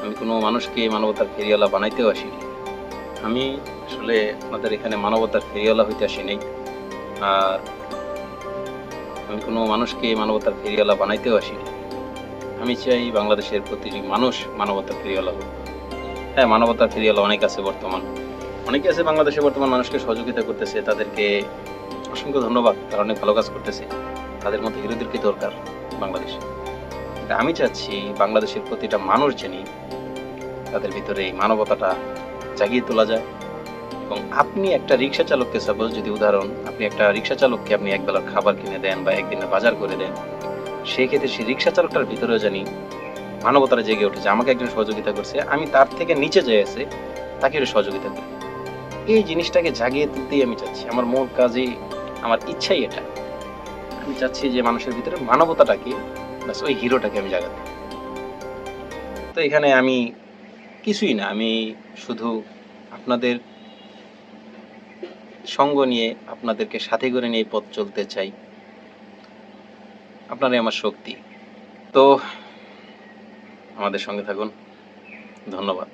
আমি কোনো মানুষকে মানবতার ফেরিওয়ালা বানাইতেও আসিনি। আমি আসলে আপনাদের এখানে মানবতার ফেরিওয়ালা হইতে আসি নাই। আর আমি কোনো মানুষকে মানবতার ফেরিওয়ালা বানাইতেও আসিনি। আমি চাই বাংলাদেশের প্রতিটি মানুষ মানবতার ফেরিওয়ালা হোক। হ্যাঁ, মানবতার ফেরিওয়ালা অনেক আছে বর্তমান। অনেকে আছে বাংলাদেশে বর্তমান মানুষকে সহযোগিতা করতেছে। তাদেরকে অসংখ্য ধন্যবাদ। তারা অনেক ভালো কাজ করতেছে। তাদের মধ্যে হিরোদেরকে দরকার বাংলাদেশে। কিন্তু আমি চাচ্ছি বাংলাদেশের প্রতিটা মানুষ জানি তাদের ভিতরে এই মানবতাটা জাগিয়ে তোলা যায়। এবং আপনি একটা রিক্সা চালককে সাপোজ যদি উদাহরণ আপনি একটা রিক্সা চালককে আপনি একবেলার খাবার কিনে দেন বা একদিনের বাজার করে দেন, সেই ক্ষেত্রে সেই রিক্সা চালকটার ভিতরেও জানি মানবতাটা জেগে উঠেছে। আমাকে একজন সহযোগিতা করছে, আমি তার থেকে নিচে যে আছে তাকে একটু সহযোগিতা করি। এই জিনিসটাকে জাগিয়ে তুলতেই আমি চাচ্ছি। আমার মূল কাজই, আমার ইচ্ছাই এটা। আমি চাচ্ছি যে মানুষের ভিতরে মানবতাটাকে, ব্যাস ওই হিরোটাকে আমি জাগাতে। তো এখানে আমি কিছুই না, আমি শুধু আপনাদের সঙ্গ নিয়ে আপনাদেরকে সাথে করে নিয়ে পথ চলতে চাই। আপনারাই আমার শক্তি। তো আমাদের সঙ্গে থাকুন। ধন্যবাদ।